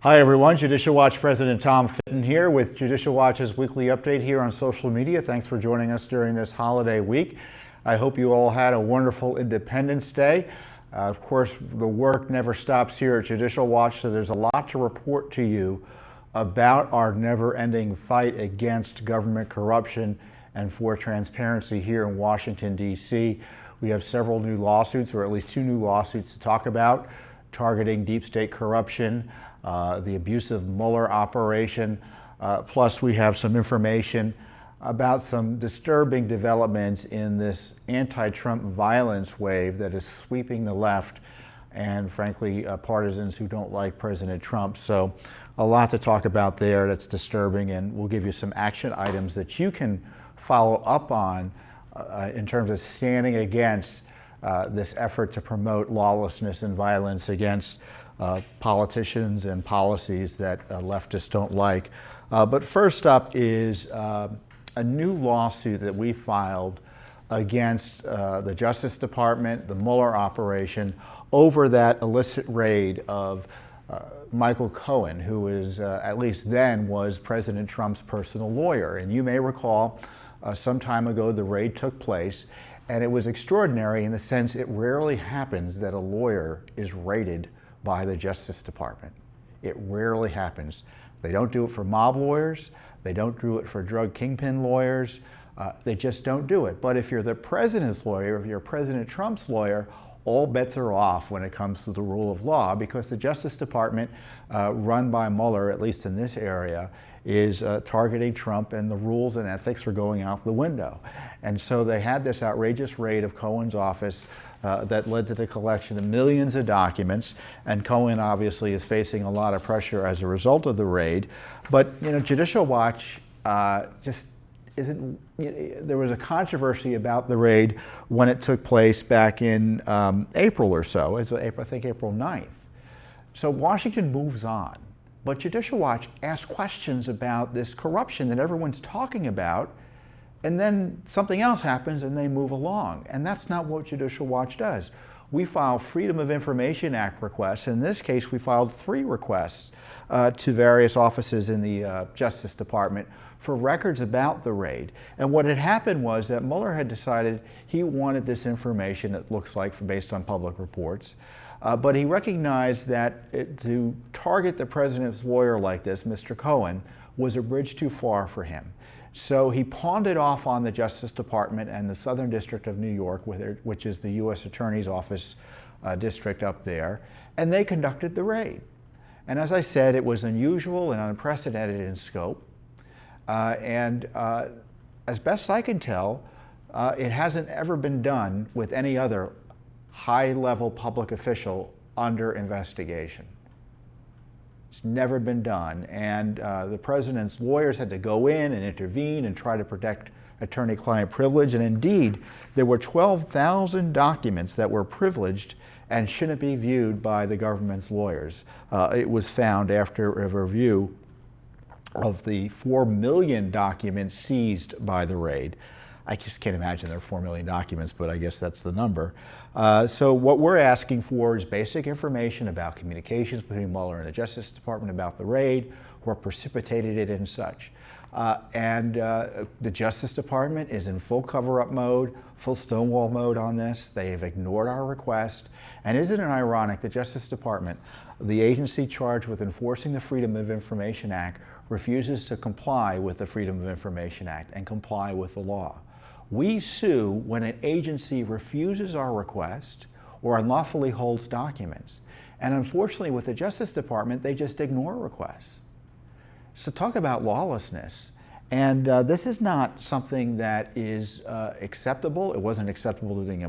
Hi everyone, Judicial Watch President Tom Fitton here with Judicial Watch's weekly update here on social media. Thanks for joining us during this holiday week. I hope you all had a wonderful Independence Day. Of course, the work never stops here at Judicial Watch, so there's a lot to report to you about our never-ending fight against government corruption and for transparency here in Washington, D.C. We have several new lawsuits, or at least 2 new lawsuits to talk about, targeting deep state corruption, the abusive Mueller operation, plus we have some information about some disturbing developments in this anti-Trump violence wave that is sweeping the left and frankly partisans who don't like President Trump. So a lot to talk about there that's disturbing, and we'll give you some action items that you can follow up on in terms of standing against this effort to promote lawlessness and violence against politicians and policies that leftists don't like. But first up is a new lawsuit that we filed against the Justice Department, the Mueller operation, over that illicit raid of Michael Cohen, who is, at least then, was President Trump's personal lawyer. And you may recall some time ago the raid took place, and it was extraordinary in the sense it rarely happens that a lawyer is raided by the Justice Department. It rarely happens. They don't do it for mob lawyers. They don't do it for drug kingpin lawyers. They just don't do it. But if you're the president's lawyer, if you're President Trump's lawyer, all bets are off when it comes to the rule of law, because the Justice Department, run by Mueller, at least in this area, is targeting Trump, and the rules and ethics are going out the window. And so they had this outrageous raid of Cohen's office that led to the collection of millions of documents, and Cohen obviously is facing a lot of pressure as a result of the raid. But Judicial Watch just isn't. There was a controversy about the raid when it took place back in April or so. I think April 9th. So Washington moves on, but Judicial Watch asks questions about this corruption that everyone's talking about, and then something else happens and they move along. And that's not what Judicial Watch does. We file Freedom of Information Act requests. In this case, we filed 3 requests to various offices in the Justice Department for records about the raid. And what had happened was that Mueller had decided he wanted this information, it looks like, based on public reports. But he recognized that to target the president's lawyer like this, Mr. Cohen, was a bridge too far for him. So he pawned it off on the Justice Department and the Southern District of New York, which is the U.S. Attorney's Office district up there, and they conducted the raid. And as I said, it was unusual and unprecedented in scope. As best I can tell, it hasn't ever been done with any other high-level public official under investigation. It's never been done, and the president's lawyers had to go in and intervene and try to protect attorney-client privilege, and indeed, there were 12,000 documents that were privileged and shouldn't be viewed by the government's lawyers. It was found after a review of the 4 million documents seized by the raid. I just can't imagine there are 4 million documents, but I guess that's the number. So what we're asking for is basic information about communications between Mueller and the Justice Department about the raid, what precipitated it and such. The Justice Department is in full cover-up mode, full Stonewall mode on this. They have ignored our request. And isn't it ironic, the Justice Department, the agency charged with enforcing the Freedom of Information Act, refuses to comply with the Freedom of Information Act and comply with the law. We sue when an agency refuses our request or unlawfully holds documents. And unfortunately, with the Justice Department, they just ignore requests. So talk about lawlessness. And this is not something that is acceptable. It wasn't acceptable during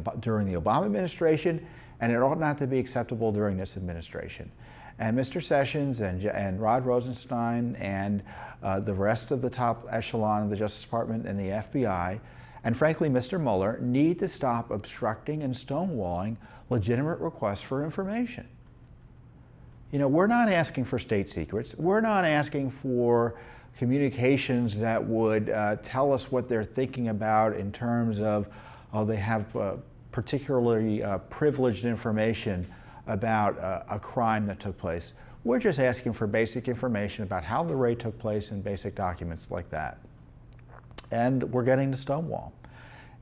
the Obama administration, and it ought not to be acceptable during this administration. And Mr. Sessions and Rod Rosenstein and the rest of the top echelon of the Justice Department and the FBI, and frankly, Mr. Mueller, need to stop obstructing and stonewalling legitimate requests for information. We're not asking for state secrets. We're not asking for communications that would tell us what they're thinking about in terms of, they have particularly privileged information about a crime that took place. We're just asking for basic information about how the raid took place and basic documents like that. And we're getting to Stonewall.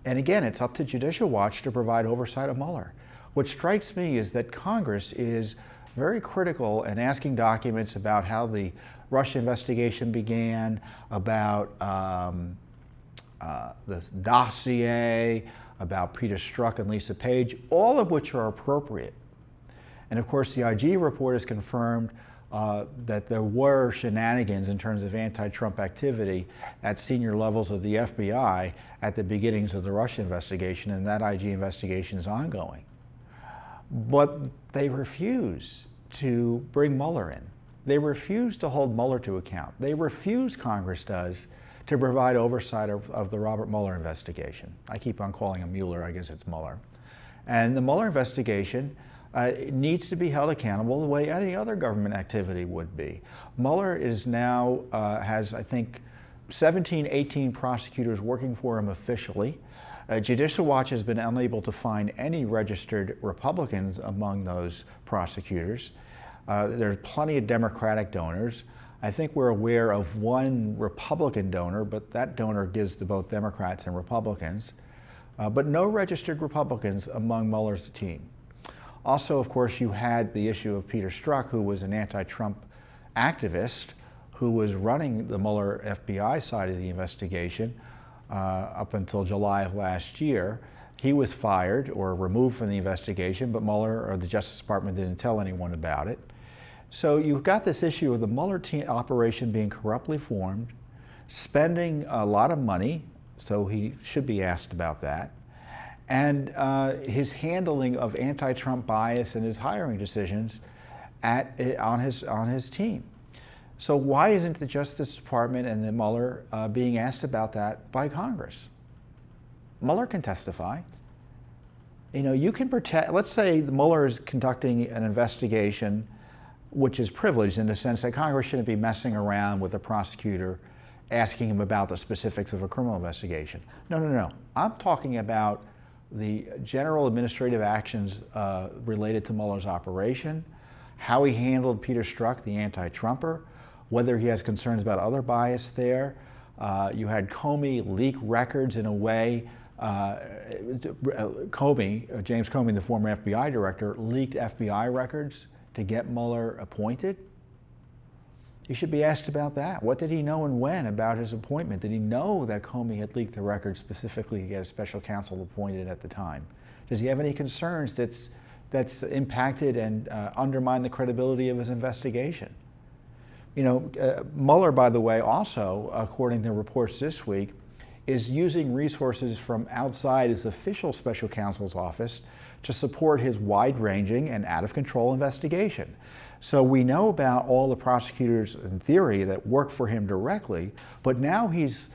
And again, it's up to Judicial Watch to provide oversight of Mueller. What strikes me is that Congress is very critical in asking documents about how the Russia investigation began, about the dossier, about Peter Strzok and Lisa Page, all of which are appropriate. And of course, the IG report has confirmed that there were shenanigans in terms of anti-Trump activity at senior levels of the FBI at the beginnings of the Russia investigation, and that IG investigation is ongoing. But they refuse to bring Mueller in. They refuse to hold Mueller to account. They refuse, Congress does, to provide oversight of the Robert Mueller investigation. I keep on calling him Mueller, I guess it's Mueller. And the Mueller investigation needs to be held accountable the way any other government activity would be. Mueller is now, has I think 17, 18 prosecutors working for him officially. Judicial Watch has been unable to find any registered Republicans among those prosecutors. There's plenty of Democratic donors. I think we're aware of one Republican donor, but that donor gives to both Democrats and Republicans. But no registered Republicans among Mueller's team. Also, of course, you had the issue of Peter Strzok, who was an anti-Trump activist who was running the Mueller FBI side of the investigation up until July of last year. He was fired or removed from the investigation, but Mueller or the Justice Department didn't tell anyone about it. So you've got this issue of the Mueller operation being corruptly formed, spending a lot of money, so he should be asked about that, and his handling of anti-Trump bias and his hiring decisions on his team. So why isn't the Justice Department and the Mueller being asked about that by Congress? Mueller can testify. You know, you can protect, let's say the Mueller is conducting an investigation which is privileged in the sense that Congress shouldn't be messing around with a prosecutor asking him about the specifics of a criminal investigation. No, no, no. I'm talking about the general administrative actions related to Mueller's operation, how he handled Peter Strzok, the anti-Trumper, whether he has concerns about other bias there. You had Comey leak records in a way. James Comey, the former FBI director, leaked FBI records to get Mueller appointed. He should be asked about that. What did he know and when about his appointment? Did he know that Comey had leaked the records specifically to get a special counsel appointed at the time? Does he have any concerns that's impacted and undermined the credibility of his investigation? You know, Mueller, by the way, also, according to reports this week, is using resources from outside his official special counsel's office to support his wide-ranging and out-of-control investigation. So we know about all the prosecutors in theory that work for him directly, but now he's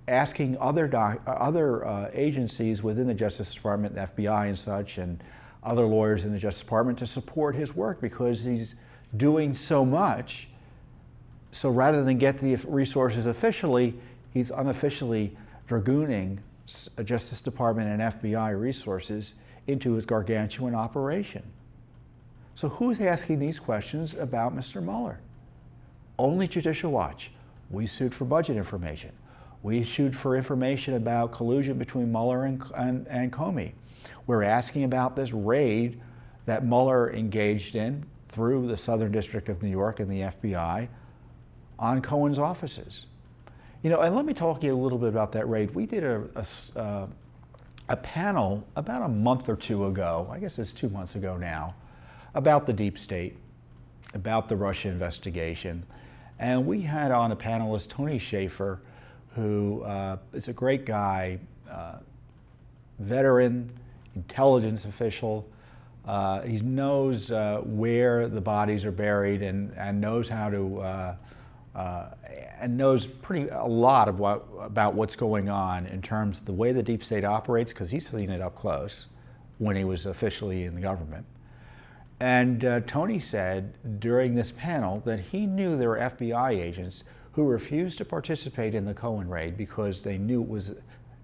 asking other agencies within the Justice Department, the FBI and such, and other lawyers in the Justice Department to support his work because he's doing so much. So rather than get the resources officially, he's unofficially dragooning Justice Department and FBI resources into his gargantuan operation. So who's asking these questions about Mr. Mueller? Only Judicial Watch. We sued for budget information. We sued for information about collusion between Mueller and Comey. We're asking about this raid that Mueller engaged in through the Southern District of New York and the FBI on Cohen's offices. You know, and let me talk to you a little bit about that raid. We did a panel about a month or two ago, I guess it's 2 months ago now, about the deep state, about the Russia investigation. And we had on a panelist, Tony Schaefer, who is a great guy, veteran, intelligence official. He knows where the bodies are buried and knows how to and knows a lot about what's going on in terms of the way the deep state operates, because he's seen it up close when he was officially in the government. And Tony said during this panel that he knew there were FBI agents who refused to participate in the Cohen raid because they knew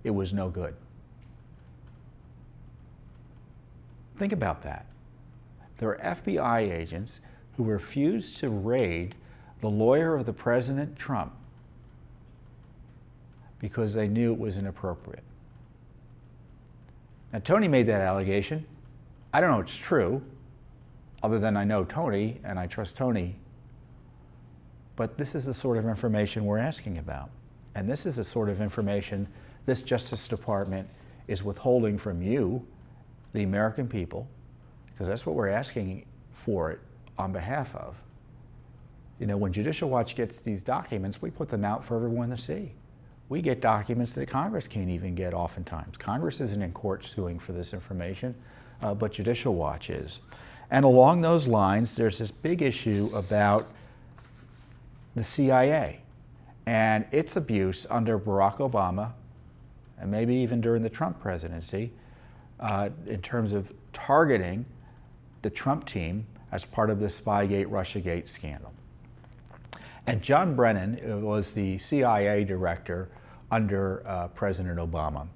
it was no good. Think about that. There were FBI agents who refused to raid the lawyer of the President Trump because they knew it was inappropriate. Now, Tony made that allegation. I don't know if it's true, other than I know Tony and I trust Tony. But this is the sort of information we're asking about. And this is the sort of information this Justice Department is withholding from you, the American people, because that's what we're asking for it on behalf of. You know, when Judicial Watch gets these documents, we put them out for everyone to see. We get documents that Congress can't even get oftentimes. Congress isn't in court suing for this information, but Judicial Watch is. And along those lines, there's this big issue about the CIA and its abuse under Barack Obama, and maybe even during the Trump presidency, in terms of targeting the Trump team as part of the Spygate, Russiagate scandal. And John Brennan was the CIA director under President Obama.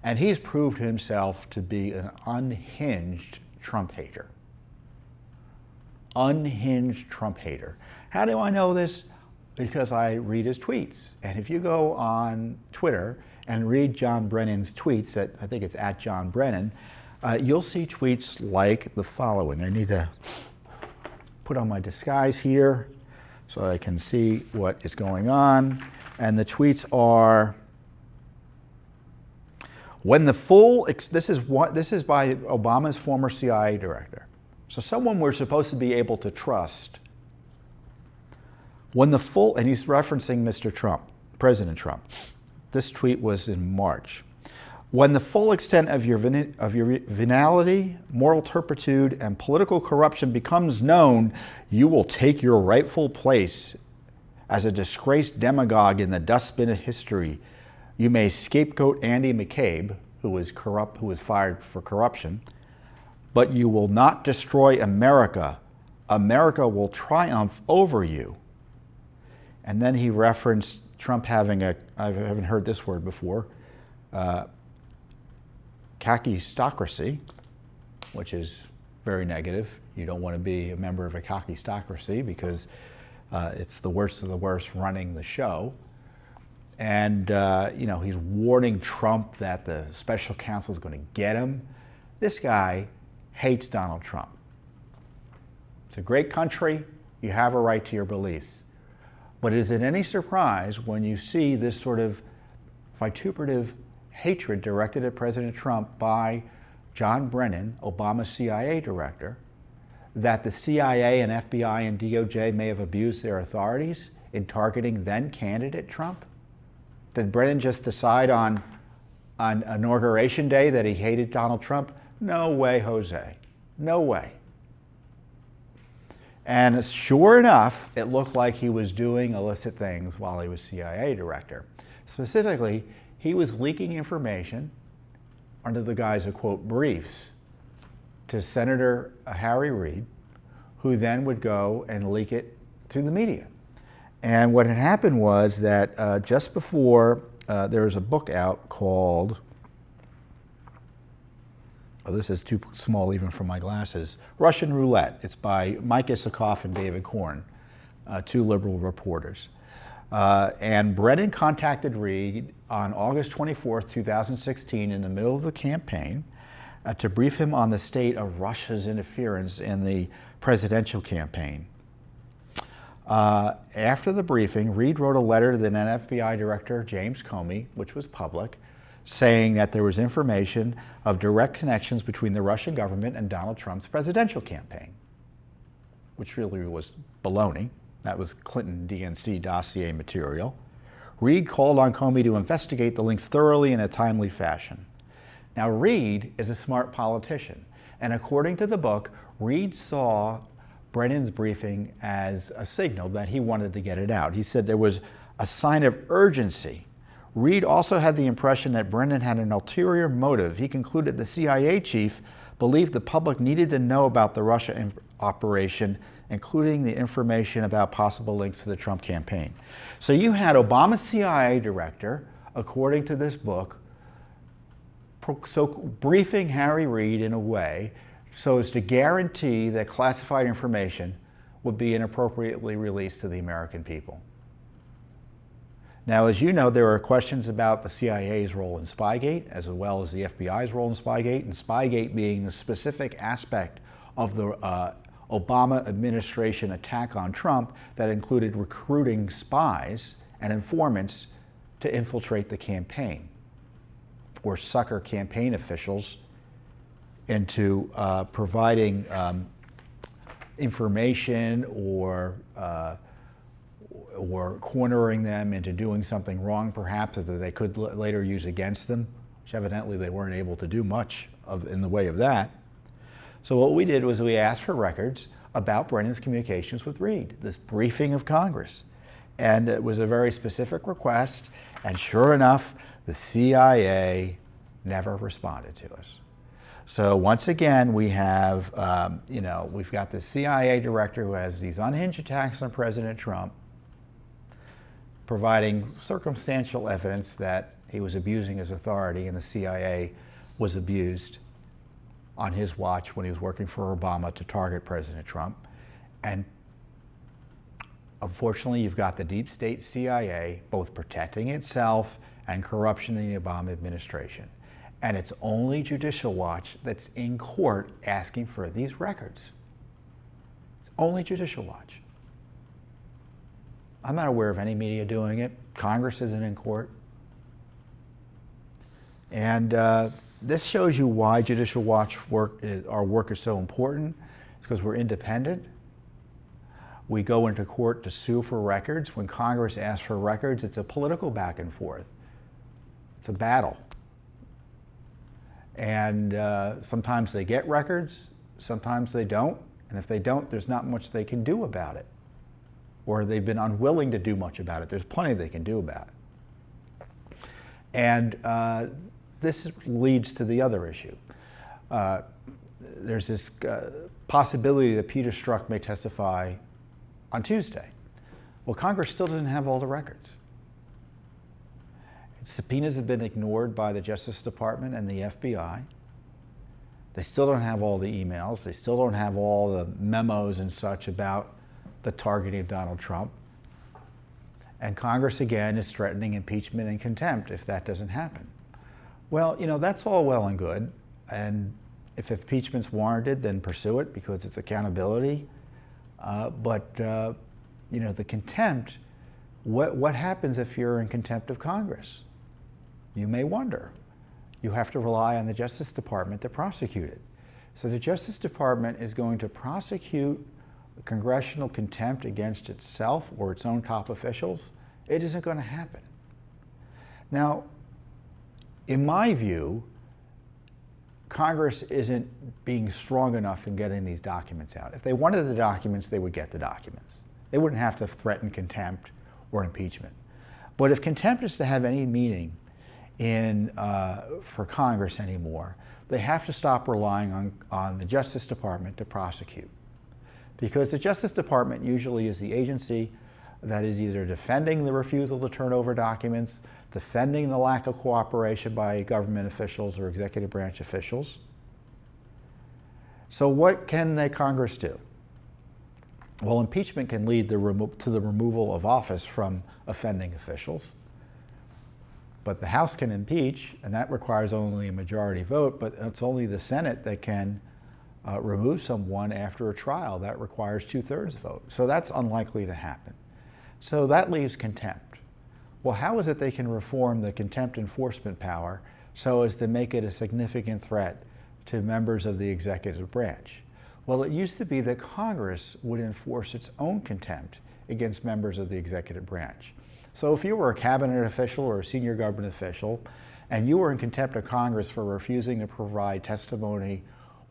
And he's proved himself to be an unhinged Trump hater. Unhinged Trump hater. How do I know this? Because I read his tweets. And if you go on Twitter and read John Brennan's tweets, I think it's at John Brennan, you'll see tweets like the following. I need to put on my disguise here so I can see what is going on. And the tweets are, when the full, this is by Obama's former CIA director. So someone we're supposed to be able to trust. When the full, and he's referencing Mr. Trump, President Trump. This tweet was in March. When the full extent of your venality, moral turpitude, and political corruption becomes known, you will take your rightful place as a disgraced demagogue in the dustbin of history. You may scapegoat Andy McCabe, who was corrupt, who was fired for corruption, but you will not destroy America. America will triumph over you. And then he referenced Trump having I haven't heard this word before, kakistocracy, which is very negative. You don't want to be a member of a kakistocracy because it's the worst of the worst running the show. And you know, he's warning Trump that the special counsel is going to get him. This guy hates Donald Trump. It's a great country. You have a right to your beliefs. But is it any surprise when you see this sort of vituperative hatred directed at President Trump by John Brennan, Obama's CIA director, that the CIA and FBI and DOJ may have abused their authorities in targeting then candidate Trump? Did Brennan just decide on Inauguration Day that he hated Donald Trump? No way, Jose. No way. And sure enough, it looked like he was doing illicit things while he was CIA director. Specifically, he was leaking information under the guise of, quote, briefs to Senator Harry Reid, who then would go and leak it to the media. And what had happened was that just before, there was a book out called, oh, this is too small even for my glasses, Russian Roulette. It's by Mike Isikoff and David Korn, two liberal reporters. And Brennan contacted Reid on August 24th, 2016, in the middle of the campaign, to brief him on the state of Russia's interference in the presidential campaign. After the briefing, Reid wrote a letter to the then FBI director, James Comey, which was public, saying that there was information of direct connections between the Russian government and Donald Trump's presidential campaign, which really was baloney. That was Clinton DNC dossier material. Reid called on Comey to investigate the links thoroughly in a timely fashion. Now, Reid is a smart politician, and according to the book, Reid saw Brennan's briefing as a signal that he wanted to get it out. He said there was a sign of urgency. Reid also had the impression that Brennan had an ulterior motive. He concluded the CIA chief believed the public needed to know about the Russia operation, including the information about possible links to the Trump campaign. So you had Obama's CIA director, according to this book, so briefing Harry Reid in a way so as to guarantee that classified information would be inappropriately released to the American people. Now, as you know, there are questions about the CIA's role in Spygate, as well as the FBI's role in Spygate, and Spygate being the specific aspect of the Obama administration attack on Trump that included recruiting spies and informants to infiltrate the campaign or sucker campaign officials into providing information or cornering them into doing something wrong, perhaps, that they could later use against them, which evidently they weren't able to do much in the way of that. So what we did was we asked for records about Brennan's communications with Reid, this briefing of Congress. And it was a very specific request, and sure enough, the CIA never responded to us. So once again, we have, we've got the CIA director who has these unhinged attacks on President Trump, providing circumstantial evidence that he was abusing his authority and the CIA was abused on his watch when he was working for Obama to target President Trump. And unfortunately, you've got the deep state CIA both protecting itself and corruption in the Obama administration. And it's only Judicial Watch that's in court asking for these records. It's only Judicial Watch. I'm not aware of any media doing it. Congress isn't in court. And this shows you why Judicial Watch our work is so important. It's because we're independent. We go into court to sue for records. When Congress asks for records, it's a political back and forth. It's a battle. And sometimes they get records, sometimes they don't. And if they don't, there's not much they can do about it. Or they've been unwilling to do much about it. There's plenty they can do about it. And this leads to the other issue. There's this possibility that Peter Strzok may testify on Tuesday. Well, Congress still doesn't have all the records. Subpoenas have been ignored by the Justice Department and the FBI. They still don't have all the emails. They still don't have all the memos and such about the targeting of Donald Trump. And Congress, again, is threatening impeachment and contempt if that doesn't happen. Well, that's all well and good. And if impeachment's warranted, then pursue it because it's accountability. But the contempt, what happens if you're in contempt of Congress? You may wonder. You have to rely on the Justice Department to prosecute it. So the Justice Department is going to prosecute congressional contempt against itself or its own top officials. It isn't going to happen. Now, in my view, Congress isn't being strong enough in getting these documents out. If they wanted the documents, they would get the documents. They wouldn't have to threaten contempt or impeachment. But if contempt is to have any meaning for Congress anymore, they have to stop relying on the Justice Department to prosecute. Because the Justice Department usually is the agency that is either defending the refusal to turn over documents, defending the lack of cooperation by government officials or executive branch officials. So what can the Congress do? Well, impeachment can lead to the removal of office from offending officials. But the House can impeach, and that requires only a majority vote, but it's only the Senate that can remove someone after a trial. That requires 2/3 vote. So that's unlikely to happen. So that leaves contempt. Well, how is it they can reform the contempt enforcement power so as to make it a significant threat to members of the executive branch? Well, it used to be that Congress would enforce its own contempt against members of the executive branch. So if you were a cabinet official or a senior government official and you were in contempt of Congress for refusing to provide testimony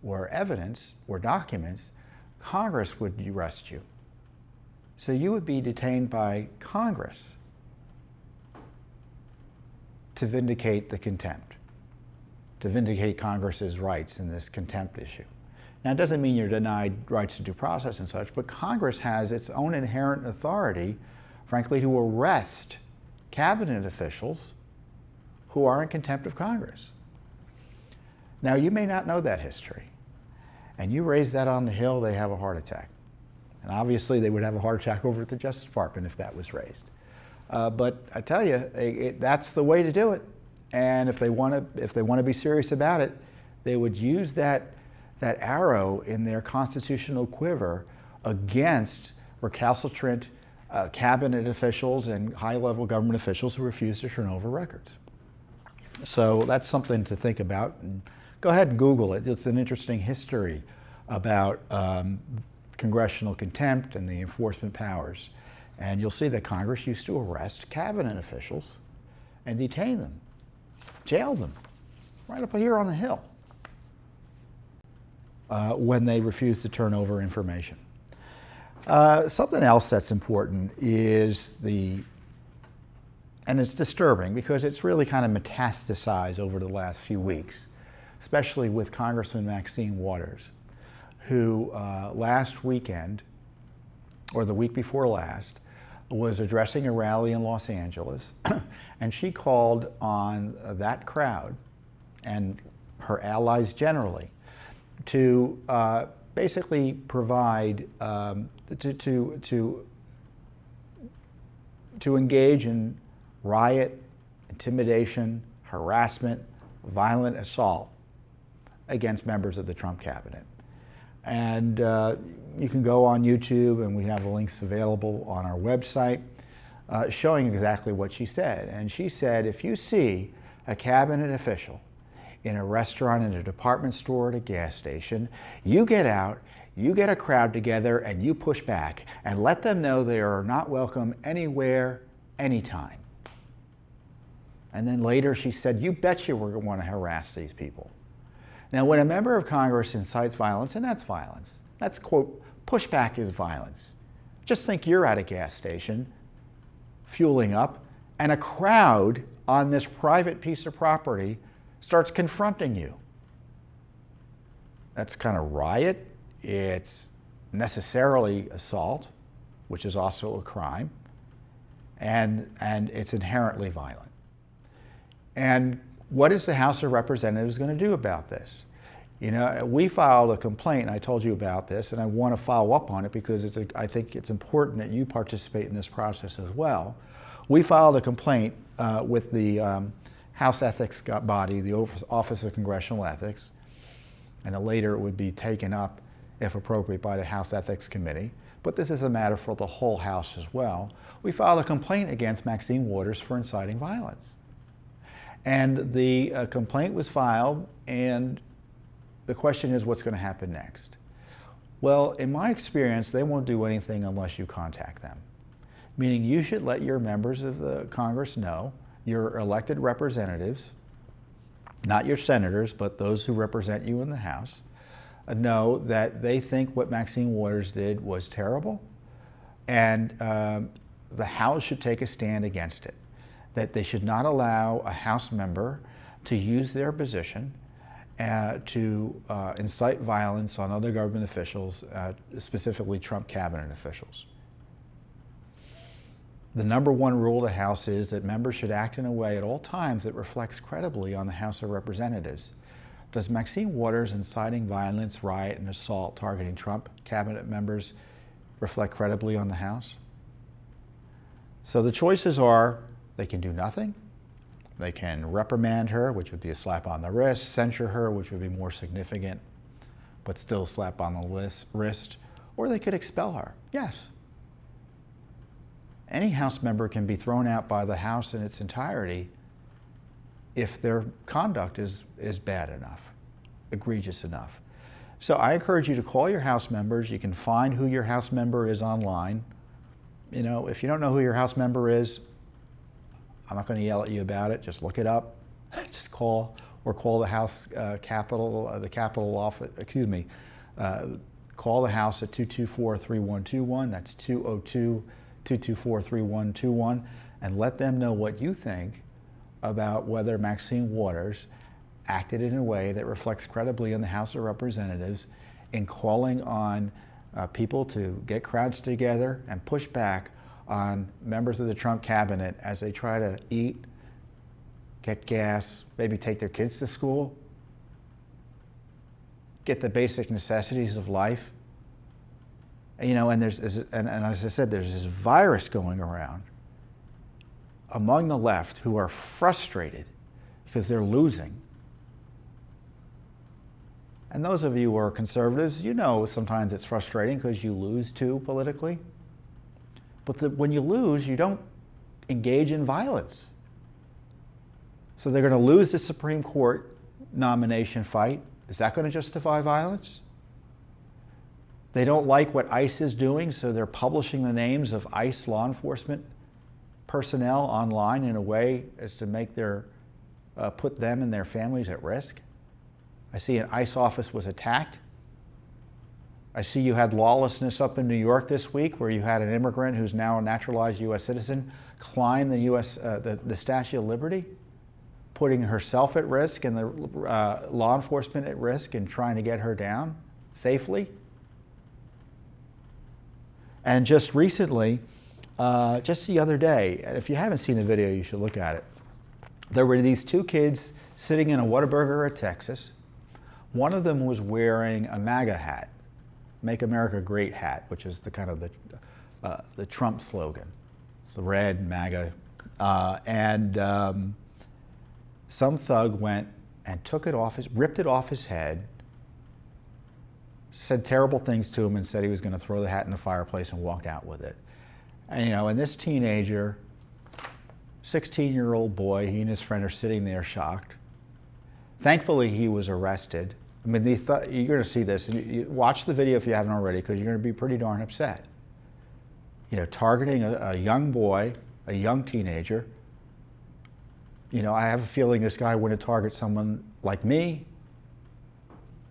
or evidence or documents, Congress would arrest you. So you would be detained by Congress to vindicate the contempt, to vindicate Congress's rights in this contempt issue. Now, it doesn't mean you're denied rights to due process and such, but Congress has its own inherent authority, frankly, to arrest cabinet officials who are in contempt of Congress. Now, you may not know that history. and you raise that on the Hill, they have a heart attack. And obviously they would have a heart attack over at the Justice Department if that was raised. But I tell you, that's the way to do it. And if they want to be serious about it, they would use that arrow in their constitutional quiver against recalcitrant cabinet officials and high-level government officials who refuse to turn over records. So that's something to think about. And go ahead and Google it. It's an interesting history about congressional contempt and the enforcement powers. And you'll see that Congress used to arrest cabinet officials and detain them, jail them, right up here on the Hill when they refused to turn over information. Something else that's important is and it's disturbing because it's really kind of metastasized over the last few weeks, especially with Congressman Maxine Waters, who last weekend, or the week before last, was addressing a rally in Los Angeles, and she called on that crowd and her allies generally to basically provide, to engage in riot, intimidation, harassment, violent assault against members of the Trump cabinet. And you can go on YouTube, and we have the links available on our website showing exactly what she said. And she said, if you see a cabinet official in a restaurant, in a department store, at a gas station, you get out, you get a crowd together, and you push back and let them know they are not welcome anywhere, anytime. And then later she said, you betcha we're going to want to harass these people. Now, when a member of Congress incites violence, and that's violence, that's, quote, pushback is violence. Just think you're at a gas station, fueling up, and a crowd on this private piece of property starts confronting you. That's kind of riot. It's necessarily assault, which is also a crime, and it's inherently violent. And what is the House of Representatives going to do about this? You know, we filed a complaint, and I told you about this, and I want to follow up on it because I think it's important that you participate in this process as well. We filed a complaint with the House Ethics body, the Office of Congressional Ethics, and later it would be taken up, if appropriate, by the House Ethics Committee. But this is a matter for the whole House as well. We filed a complaint against Maxine Waters for inciting violence. And the complaint was filed, and the question is, what's going to happen next? Well, in my experience, they won't do anything unless you contact them. Meaning you should let your members of the Congress know, your elected representatives, not your senators, but those who represent you in the House, know that they think what Maxine Waters did was terrible, and the House should take a stand against it. That they should not allow a House member to use their position to incite violence on other government officials, specifically Trump cabinet officials. The number one rule of the House is that members should act in a way at all times that reflects credibly on the House of Representatives. Does Maxine Waters inciting violence, riot, and assault targeting Trump cabinet members reflect credibly on the House? So the choices are, they can do nothing. They can reprimand her, which would be a slap on the wrist, censure her, which would be more significant, but still a slap on the wrist, or they could expel her. Yes. Any House member can be thrown out by the House in its entirety if their conduct is bad enough, egregious enough. So I encourage you to call your House members. You can find who your House member is online. You know, if you don't know who your House member is, I'm not going to yell at you about it. Just look it up. Just call, or call the House Capitol office. Excuse me. Call the House at 224-3121. That's 202-224-3121, and let them know what you think about whether Maxine Waters acted in a way that reflects credibly on the House of Representatives in calling on people to get crowds together and push back on members of the Trump cabinet as they try to eat, get gas, maybe take their kids to school. get the basic necessities of life. And, and as I said, there's this virus going around among the left who are frustrated because they're losing. And those of you who are conservatives, sometimes it's frustrating because you lose too politically. But when you lose, you don't engage in violence. So they're going to lose the Supreme Court nomination fight. Is that going to justify violence? They don't like what ICE is doing, so they're publishing the names of ICE law enforcement personnel online in a way as to make put them and their families at risk. I see an ICE office was attacked. I see you had lawlessness up in New York this week where you had an immigrant who's now a naturalized U.S. citizen climb the Statue of Liberty, putting herself at risk and the law enforcement at risk and trying to get her down safely. And just recently, just the other day, and if you haven't seen the video, you should look at it. There were these two kids sitting in a Whataburger at Texas. One of them was wearing a MAGA hat, Make America Great hat, which is the kind of the Trump slogan. It's the red MAGA. Some thug went and took it off, ripped it off his head, said terrible things to him and said he was going to throw the hat in the fireplace and walked out with it. And, and this teenager, 16-year-old boy, he and his friend are sitting there shocked. Thankfully, he was arrested. I mean, you're going to see this. You watch the video if you haven't already, because you're going to be pretty darn upset. Targeting a young boy, a young teenager. I have a feeling this guy wouldn't target someone like me.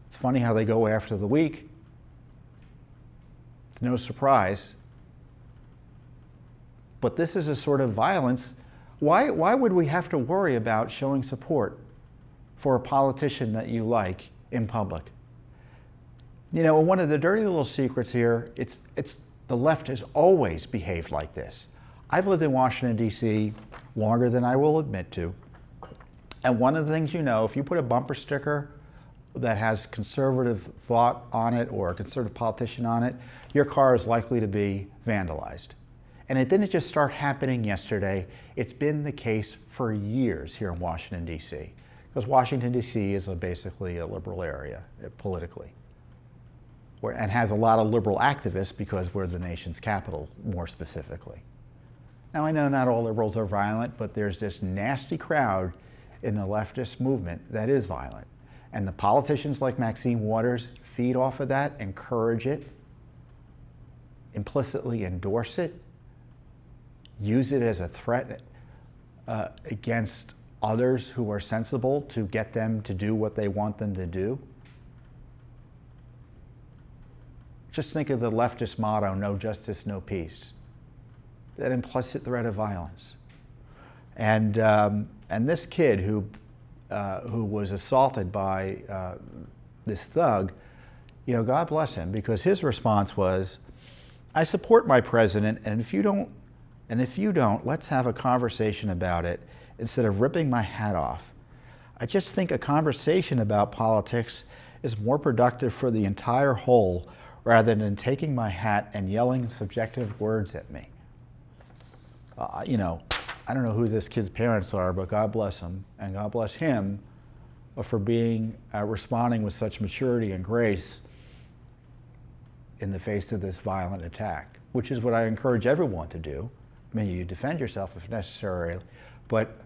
It's funny how they go after the weak. It's no surprise. But this is a sort of violence. Why would we have to worry about showing support for a politician that you like in public? One of the dirty little secrets here, it's the left has always behaved like this. I've lived in Washington, D.C. longer than I will admit to. And one of the things if you put a bumper sticker that has conservative thought on it or a conservative politician on it, your car is likely to be vandalized. And it didn't just start happening yesterday. It's been the case for years here in Washington, D.C. Because Washington, D.C. is basically a liberal area politically, and has a lot of liberal activists because we're the nation's capital, more specifically. Now, I know not all liberals are violent, but there's this nasty crowd in the leftist movement that is violent. And the politicians like Maxine Waters feed off of that, encourage it, implicitly endorse it, use it as a threat against others who are sensible to get them to do what they want them to do. Just think of the leftist motto, no justice, no peace. That implicit threat of violence. And this kid who was assaulted by this thug, God bless him, because his response was, I support my president, and if you don't, let's have a conversation about it instead of ripping my hat off. I just think a conversation about politics is more productive for the entire whole rather than taking my hat and yelling subjective words at me. I don't know who this kid's parents are, but God bless them, and God bless him for responding with such maturity and grace in the face of this violent attack, which is what I encourage everyone to do. I mean, you defend yourself if necessary, but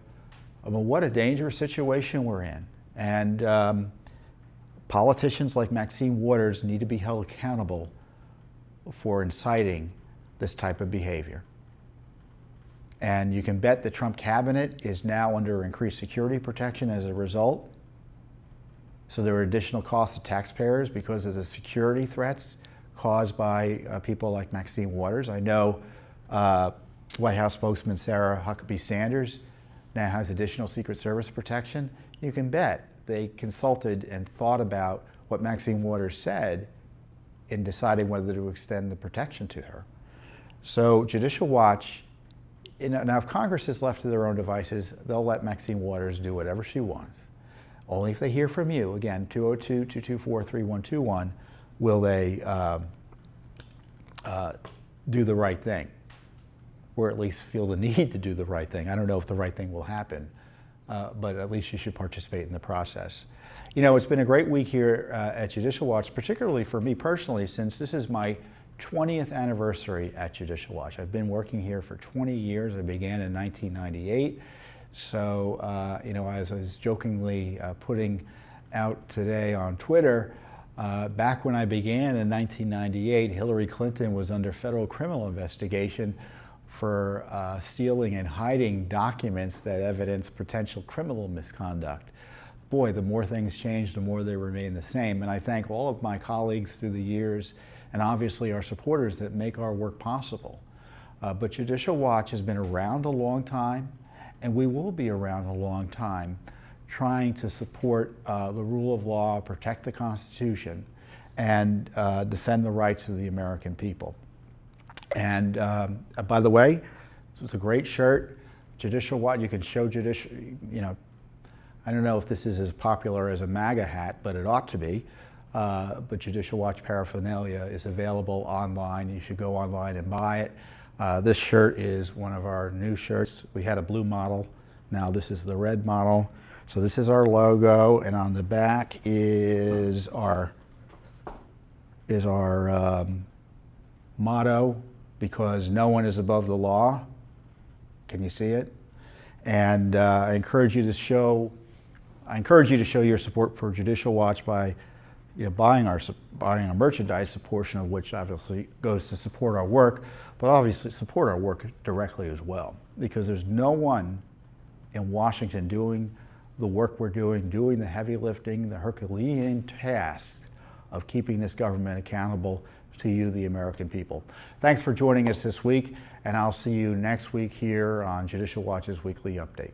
what a dangerous situation we're in. And politicians like Maxine Waters need to be held accountable for inciting this type of behavior. And you can bet the Trump cabinet is now under increased security protection as a result. So there are additional costs to taxpayers because of the security threats caused by people like Maxine Waters. I know White House spokesman Sarah Huckabee Sanders now has additional Secret Service protection. You can bet they consulted and thought about what Maxine Waters said in deciding whether to extend the protection to her. So Judicial Watch, now if Congress is left to their own devices, they'll let Maxine Waters do whatever she wants. only if they hear from you, again, 202-224-3121, will they do the right thing, or at least feel the need to do the right thing. I don't know if the right thing will happen, but at least you should participate in the process. You know, it's been a great week here at Judicial Watch, particularly for me personally, since this is my 20th anniversary at Judicial Watch. I've been working here for 20 years. I began in 1998. So, you know, as I was jokingly putting out today on Twitter, back when I began in 1998, Hillary Clinton was under federal criminal investigation for stealing and hiding documents that evidence potential criminal misconduct. Boy, the more things change, the more they remain the same. And I thank all of my colleagues through the years, and obviously our supporters that make our work possible. But Judicial Watch has been around a long time, and we will be around a long time, trying to support the rule of law, protect the Constitution, and defend the rights of the American people. And by the way, it's a great shirt. Judicial Watch, you can show Judicial, you know, I don't know if this is as popular as a MAGA hat, but it ought to be. But Judicial Watch paraphernalia is available online. You should go online and buy it. This shirt is one of our new shirts. We had a blue model. Now this is the red model. So this is our logo, and on the back is our motto, because no one is above the law. Can you see it? And I encourage you to show your support for Judicial Watch by, you know, buying our merchandise, a portion of which obviously goes to support our work, but obviously support our work directly as well, because there's no one in Washington doing the work we're doing the heavy lifting, the Herculean task of keeping this government accountable to you, the American people. Thanks for joining us this week, and I'll see you next week here on Judicial Watch's Weekly Update.